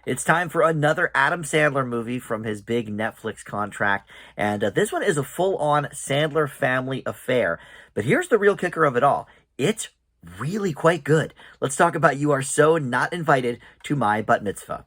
It's time for another Adam Sandler movie from his big Netflix contract. And this one is a full-on Sandler family affair. But here's the real kicker of it all. It's really quite good. Let's talk about You Are So Not Invited to My Bat Mitzvah.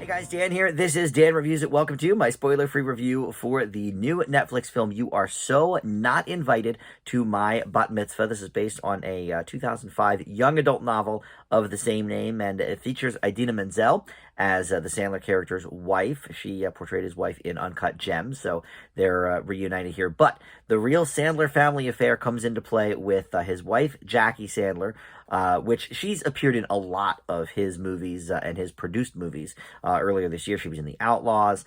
Guys, Dan here. This is Dan Reviews It. Welcome to my spoiler-free review for the new Netflix film, You Are So Not Invited to My Bat Mitzvah. This is based on a 2005 young adult novel of the same name, and it features Idina Menzel as the Sandler character's wife. She portrayed his wife in Uncut Gems, so they're reunited here. But the real Sandler family affair comes into play with his wife, Jackie Sandler, which she's appeared in a lot of his movies and his produced movies. Earlier this year, she was in The Outlaws.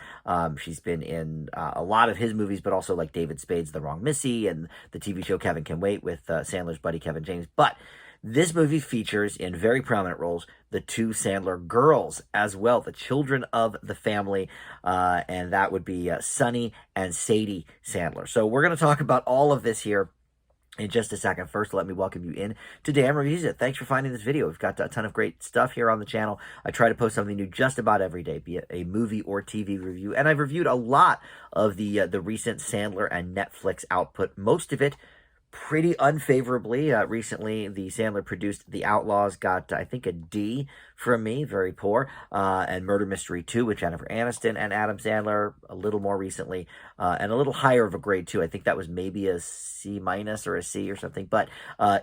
She's been in a lot of his movies, but also like David Spade's The Wrong Missy and the TV show Kevin Can Wait with Sandler's buddy Kevin James. But this movie features, in very prominent roles, the two Sandler girls as well, the children of the family, and that would be Sonny and Sadie Sandler. So we're going to talk about all of this here in just a second. First, let me welcome you in to Dan Reviews It. Thanks for finding this video. We've got a ton of great stuff here on the channel. I try to post something new just about every day, be it a movie or TV review, and I've reviewed a lot of the recent Sandler and Netflix output, most of it pretty unfavorably. Recently, the Sandler produced The Outlaws got, I think, a D from me, very poor, and Murder Mystery 2 with Jennifer Aniston and Adam Sandler a little more recently, and a little higher of a grade too. I think that was maybe a C- or a C or something, but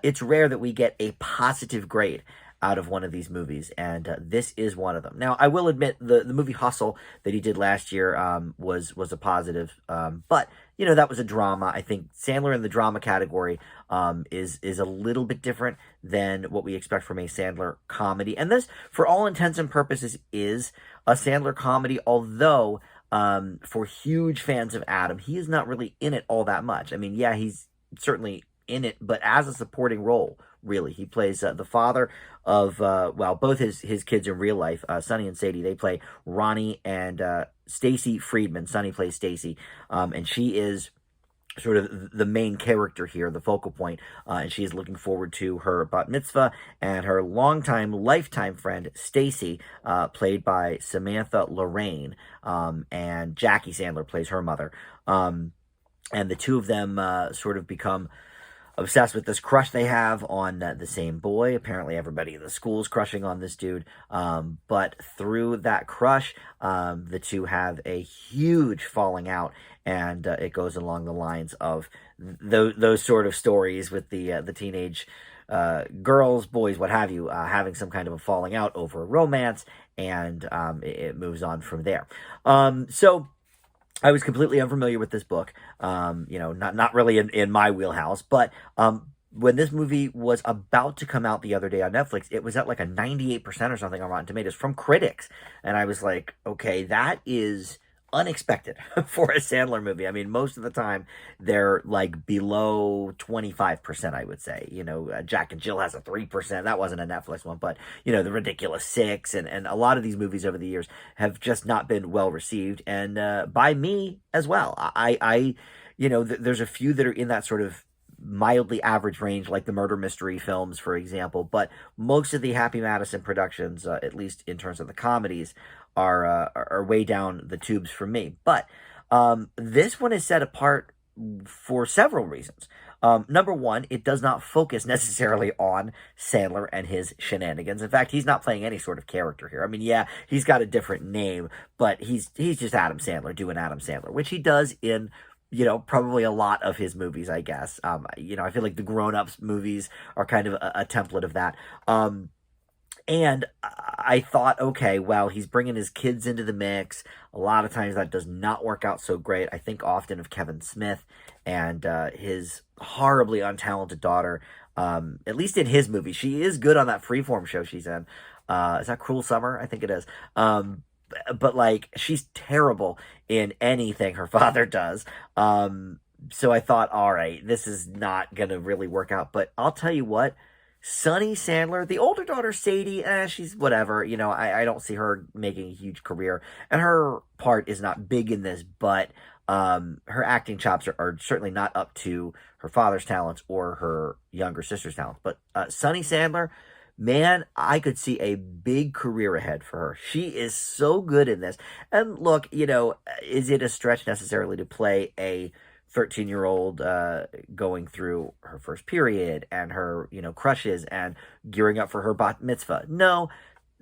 it's rare that we get a positive grade out of one of these movies, and this is one of them. Now, I will admit the movie Hustle that he did last year was a positive, but you know, that was a drama. I think Sandler in the drama category is a little bit different than what we expect from a Sandler comedy, and this, for all intents and purposes, is a Sandler comedy, although for huge fans of Adam, he is not really in it all that much. I mean, yeah, he's certainly in it, but as a supporting role, really. He plays the father of, well, both his kids in real life, Sonny and Sadie. They play Ronnie and Stacy Friedman. Sonny plays Stacy, and she is sort of the main character here, the focal point, and she is looking forward to her bat mitzvah, and her lifetime friend, Stacy, played by Samantha Lorraine, and Jackie Sandler plays her mother, and the two of them sort of become obsessed with this crush they have on the same boy. Apparently everybody in the school is crushing on this dude, but through that crush, the two have a huge falling out, and it goes along the lines of those sort of stories with the teenage girls, boys, what have you, having some kind of a falling out over romance, and it moves on from there. So I was completely unfamiliar with this book, you know, not really in my wheelhouse, but when this movie was about to come out the other day on Netflix, it was at like a 98% or something on Rotten Tomatoes from critics, and I was like, okay, that is unexpected for a Sandler movie. I mean, most of the time they're like below 25%, I would say. You know, Jack and Jill has a 3%. That wasn't a Netflix one, but you know, The Ridiculous Six and a lot of these movies over the years have just not been well received, and by me as well. I you know, there's a few that are in that sort of mildly average range, like the murder mystery films, for example, but most of the Happy Madison productions, at least in terms of the comedies, are way down the tubes for me. But this one is set apart for several reasons. Number one, it does not focus necessarily on Sandler and his shenanigans. In fact, he's not playing any sort of character here. I mean, yeah, he's got a different name, but he's just Adam Sandler doing Adam Sandler, which he does in, you know, probably a lot of his movies, I guess. You know, I feel like the Grown Ups movies are kind of a template of that. And I thought, okay, well, he's bringing his kids into the mix. A lot of times that does not work out so great. I think often of Kevin Smith and his horribly untalented daughter, at least in his movie. She is good on that Freeform show she's in. Is that Cruel Summer? I think it is. But like, she's terrible in anything her father does. So I thought, all right, this is not going to really work out. But I'll tell you what, Sonny Sandler, the older daughter, Sadie, she's whatever. You know, I don't see her making a huge career. And her part is not big in this, but her acting chops are certainly not up to her father's talents or her younger sister's talents. But Sunny Sandler, man, I could see a big career ahead for her. She is so good in this. And look, is it a stretch necessarily to play a 13-year-old going through her first period and her, crushes and gearing up for her bat mitzvah? No.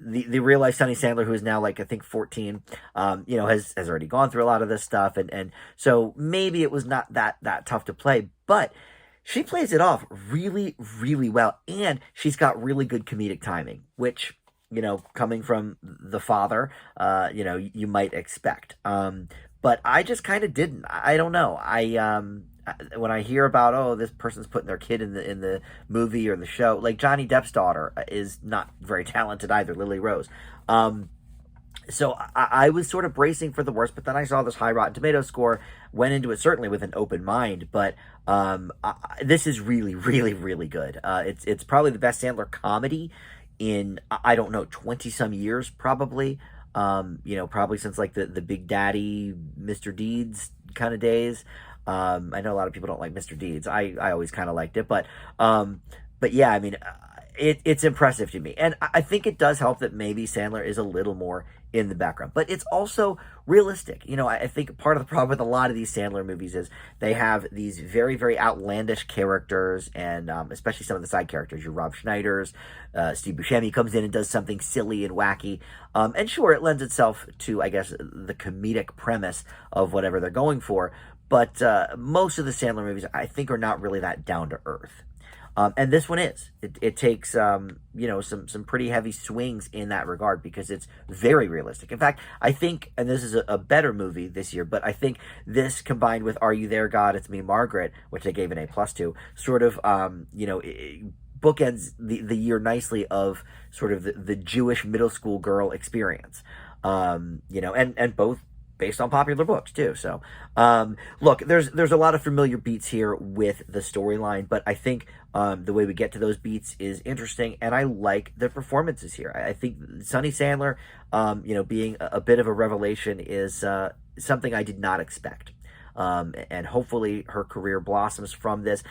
The real life Sunny Sandler, who is now like I think 14, has already gone through a lot of this stuff, and so maybe it was not that tough to play, but she plays it off really, really well, and she's got really good comedic timing, which, coming from the father, you might expect. But I just kind of didn't. I don't know. When I hear about, oh, this person's putting their kid in the movie or the show, like Johnny Depp's daughter is not very talented either, Lily Rose. So I was sort of bracing for the worst, but then I saw this high Rotten Tomatoes score, went into it certainly with an open mind, but this is really, really, really good. It's probably the best Sandler comedy in, I don't know, 20-some years probably. Probably since like the Big Daddy, Mr. Deeds kind of days. I know a lot of people don't like Mr. Deeds. I always kind of liked it, but yeah, I mean, it's impressive to me, and I think it does help that maybe Sandler is a little more in the background, but it's also realistic. I think part of the problem with a lot of these Sandler movies is they have these very, very outlandish characters, and especially some of the side characters. Your Rob Schneiders, Steve Buscemi comes in and does something silly and wacky, and sure, it lends itself to, I guess, the comedic premise of whatever they're going for. But most of the Sandler movies, I think, are not really that down to earth. And this one is. It takes, some pretty heavy swings in that regard because it's very realistic. In fact, I think, and this is a better movie this year, but I think this combined with Are You There, God? It's Me, Margaret, which I gave an A+ to, sort of, bookends the year nicely of sort of the Jewish middle school girl experience. And both based on popular books too. So, look, there's a lot of familiar beats here with the storyline, but I think the way we get to those beats is interesting, and I like the performances here. I think Sunny Sandler, being a bit of a revelation is something I did not expect. And hopefully her career blossoms from this.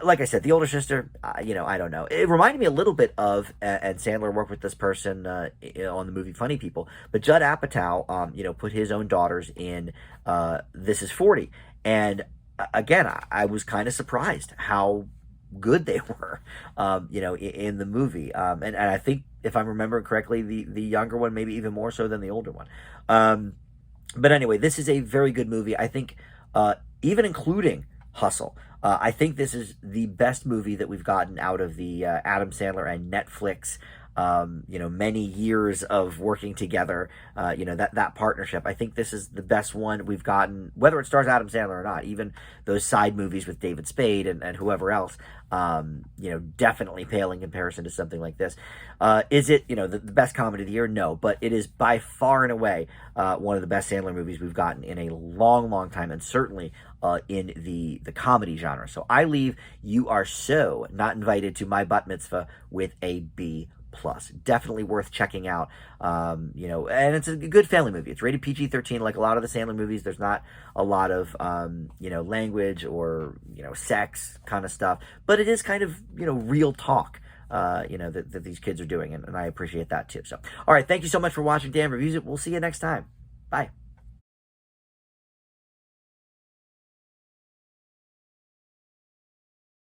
Like I said, the older sister, I don't know. It reminded me a little bit of, and Sandler worked with this person on the movie Funny People, but Judd Apatow, put his own daughters in This Is 40. And again, I was kind of surprised how good they were, in the movie. And I think, if I'm remembering correctly, the younger one maybe even more so than the older one. But anyway, this is a very good movie. I think, even including Hustle, I think this is the best movie that we've gotten out of the Adam Sandler and Netflix, many years of working together, that partnership. I think this is the best one we've gotten, whether it stars Adam Sandler or not. Even those side movies with David Spade and whoever else, definitely pale in comparison to something like this. Is it, the best comedy of the year? No, but it is by far and away one of the best Sandler movies we've gotten in a long, long time, and certainly in the comedy genre. So I leave You Are So Not Invited to My Bat Mitzvah with a B+. Definitely worth checking out. And it's a good family movie. It's rated PG-13. Like a lot of the Sandler movies, there's not a lot of language or sex kind of stuff, but it is kind of real talk that these kids are doing, and I appreciate that too. So, all right, thank you so much for watching Dan Reviews It. We'll see you next time. Bye.